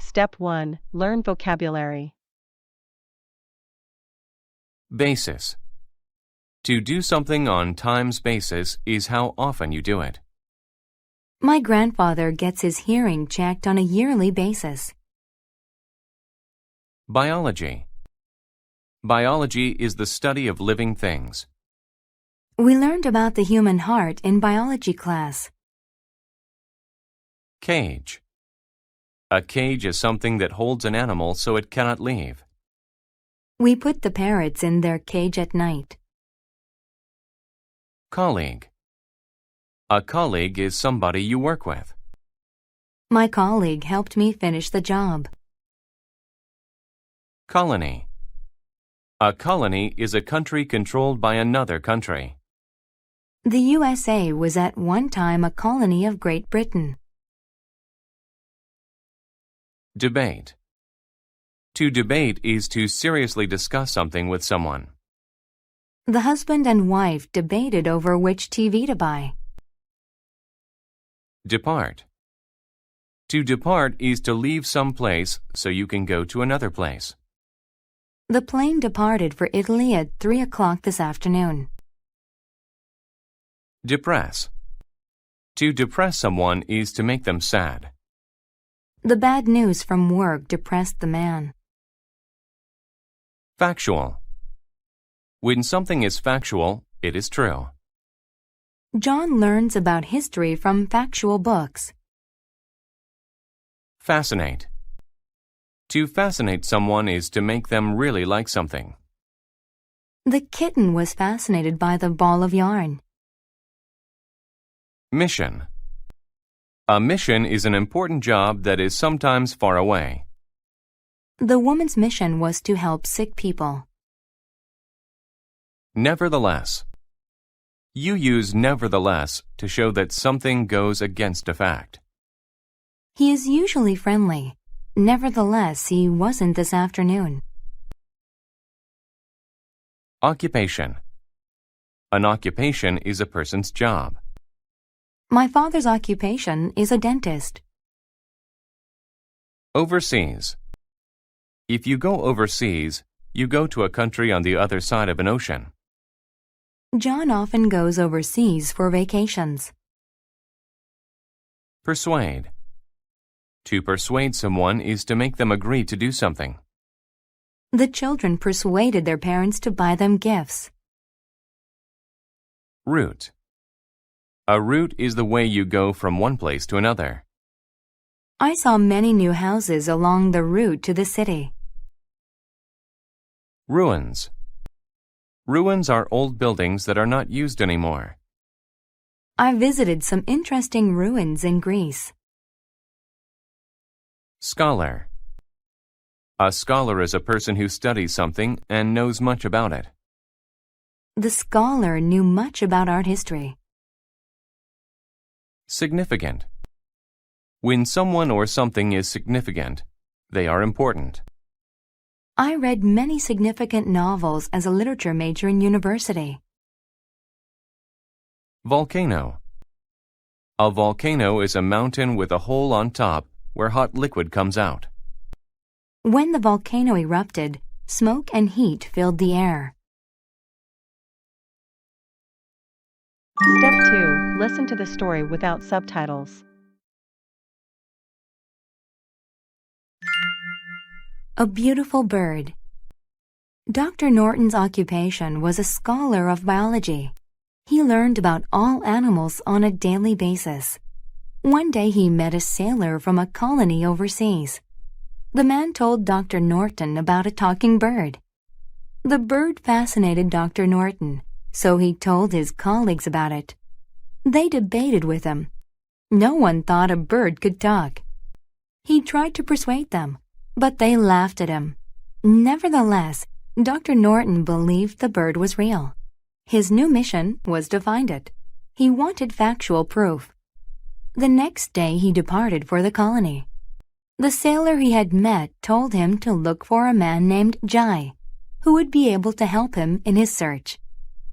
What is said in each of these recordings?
Step 1. Learn vocabulary. Basis. To do something on times basis is how often you do it. My grandfather gets his hearing checked on a yearly basis. Biology. Biology is the study of living things. We learned about the human heart in biology class. Cage. A cage is something that holds an animal so it cannot leave. We put the parrots in their cage at night. Colleague. A colleague is somebody you work with. My colleague helped me finish the job. Colony. A colony is a country controlled by another country. The USA was at one time a colony of Great Britain. Debate. To debate is to seriously discuss something with someone. The husband and wife debated over which TV to buy. Depart. To depart is to leave some place so you can go to another place. The plane departed for Italy at 3 o'clock this afternoon. Depress. To depress someone is to make them sad. The bad news from work depressed the man. Factual. When something is factual, it is true. John learns about history from factual books. Fascinate. To fascinate someone is to make them really like something. The kitten was fascinated by the ball of yarn. Mission. A mission is an important job that is sometimes far away. The woman's mission was to help sick people. Nevertheless. You use nevertheless to show that something goes against a fact. He is usually friendly. Nevertheless, he wasn't this afternoon. Occupation. An occupation is a person's job. My father's occupation is a dentist. Overseas. If you go overseas, you go to a country on the other side of an ocean. John often goes overseas for vacations. Persuade. To persuade someone is to make them agree to do something. The children persuaded their parents to buy them gifts. Route. A route is the way you go from one place to another. I saw many new houses along the route to the city. Ruins. Ruins are old buildings that are not used anymore. I visited some interesting ruins in Greece. Scholar. A scholar is a person who studies something and knows much about it. The scholar knew much about art history. Significant. When someone or something is significant, they are important. I read many significant novels as a literature major in university. Volcano. A volcano is a mountain with a hole on top where hot liquid comes out. When the volcano erupted, smoke and heat filled the air. Step 2. Listen to the story without subtitles. A beautiful bird. Dr. Norton's occupation was a scholar of biology. He learned about all animals on a daily basis. One day he met a sailor from a colony overseas. The man told Dr. Norton about a talking bird. The bird fascinated Dr. Norton, so he told his colleagues about it. They debated with him. No one thought a bird could talk. He tried to persuade them, but they laughed at him. Nevertheless, Dr. Norton believed the bird was real. His new mission was to find it. He wanted factual proof. The next day he departed for the colony. The sailor he had met told him to look for a man named Jai, who would be able to help him in his search.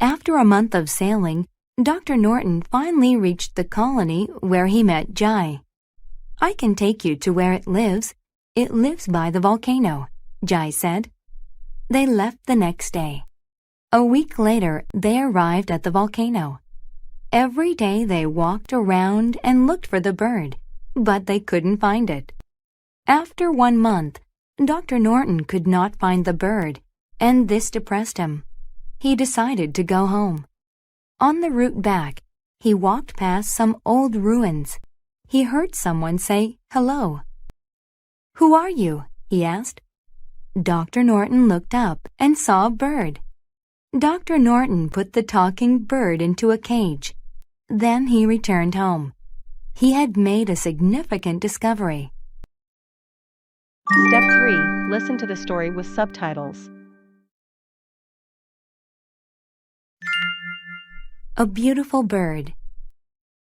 After a month of sailing, Dr. Norton finally reached the colony where he met Jai. "I can take you to where it lives. It lives by the volcano," Jai said. They left the next day. A week later, they arrived at the volcano. Every day they walked around and looked for the bird, but they couldn't find it. After 1 month, Dr. Norton could not find the bird, and this depressed him. He decided to go home. On the route back, he walked past some old ruins. He heard someone say hello. "Who are you?" he asked. Dr. Norton looked up and saw a bird. Dr. Norton put the talking bird into a cage. Then he returned home. He had made a significant discovery. Step 3. Listen to the story with subtitles. A beautiful bird.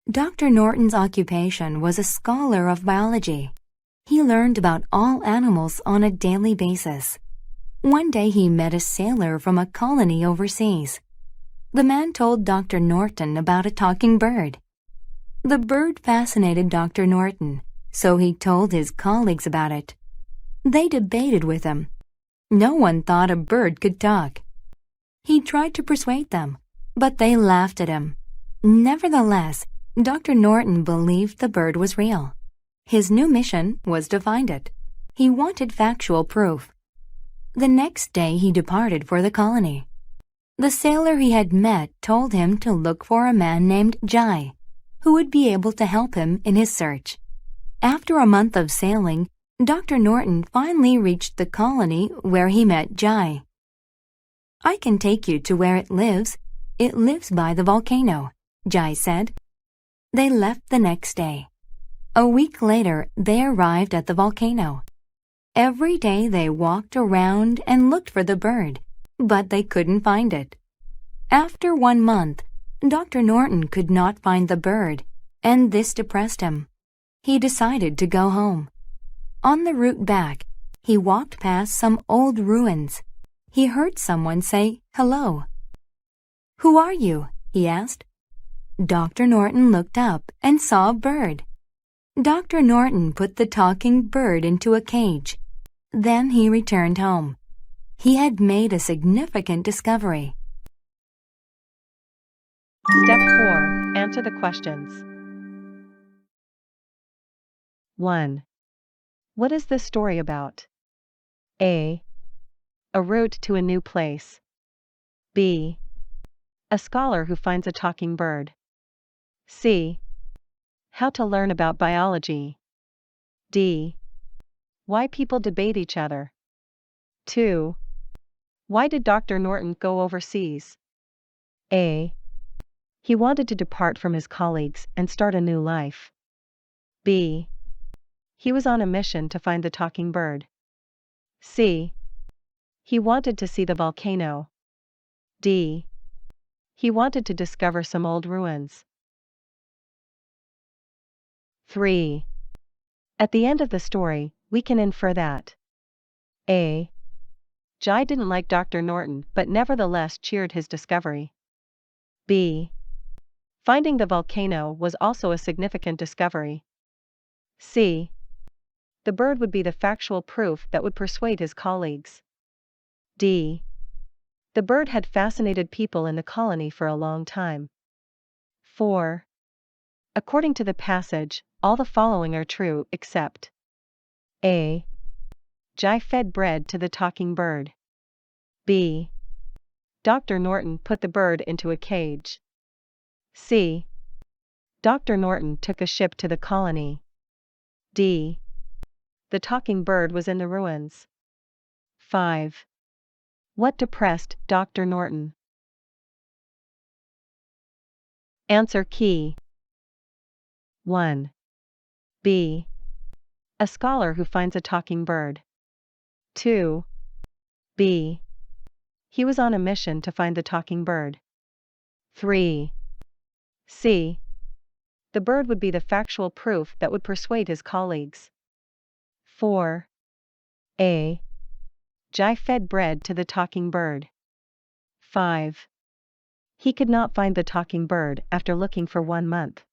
Dr. Norton's occupation was a scholar of biology. He learned about all animals on a daily basis. One day he met a sailor from a colony overseas. The man told Dr. Norton about a talking bird. The bird fascinated Dr. Norton, so he told his colleagues about it. They debated with him. No one thought a bird could talk. He tried to persuade them, but they laughed at him. Nevertheless, Dr. Norton believed the bird was real. His new mission was to find it. He wanted factual proof. The next day he departed for the colony. The sailor he had met told him to look for a man named Jai, who would be able to help him in his search. After a month of sailing, Dr. Norton finally reached the colony where he met Jai. "I can take you to where it lives. It lives by the volcano," Jai said. They left the next day. A week later, they arrived at the volcano. Every day they walked around and looked for the bird, but they couldn't find it. After 1 month, Dr. Norton could not find the bird, and this depressed him. He decided to go home. On the route back, he walked past some old ruins. He heard someone say hello. "Who are you?" he asked. Dr. Norton looked up and saw a bird. Dr. Norton put the talking bird into a cage. Then he returned home. He had made a significant discovery. Step 4. Answer the questions. 1. What is this story about? A. A route to a new place. B. A scholar who finds a talking bird. C. How to learn about biology. D. Why people debate each other. 2. Why did Dr. Norton go overseas? A. He wanted to depart from his colleagues and start a new life. B. He was on a mission to find the talking bird. C. He wanted to see the volcano. D. He wanted to discover some old ruins. 3. At the end of the story, we can infer that A. Jai didn't like Dr. Norton but nevertheless cheered his discovery. B. Finding the volcano was also a significant discovery. C. The bird would be the factual proof that would persuade his colleagues. D. The bird had fascinated people in the colony for a long time. 4. According to the passage, all the following are true except A. Jai fed bread to the talking bird. B. Dr. Norton put the bird into a cage. C. Dr. Norton took a ship to the colony. D. The talking bird was in the ruins. 5. What depressed Dr. Norton? Answer key. 1. B. A scholar who finds a talking bird. 2. B. He was on a mission to find the talking bird. 3. C. The bird would be the factual proof that would persuade his colleagues. 4. A. Jai fed bread to the talking bird. 5. He could not find the talking bird after looking for 1 month.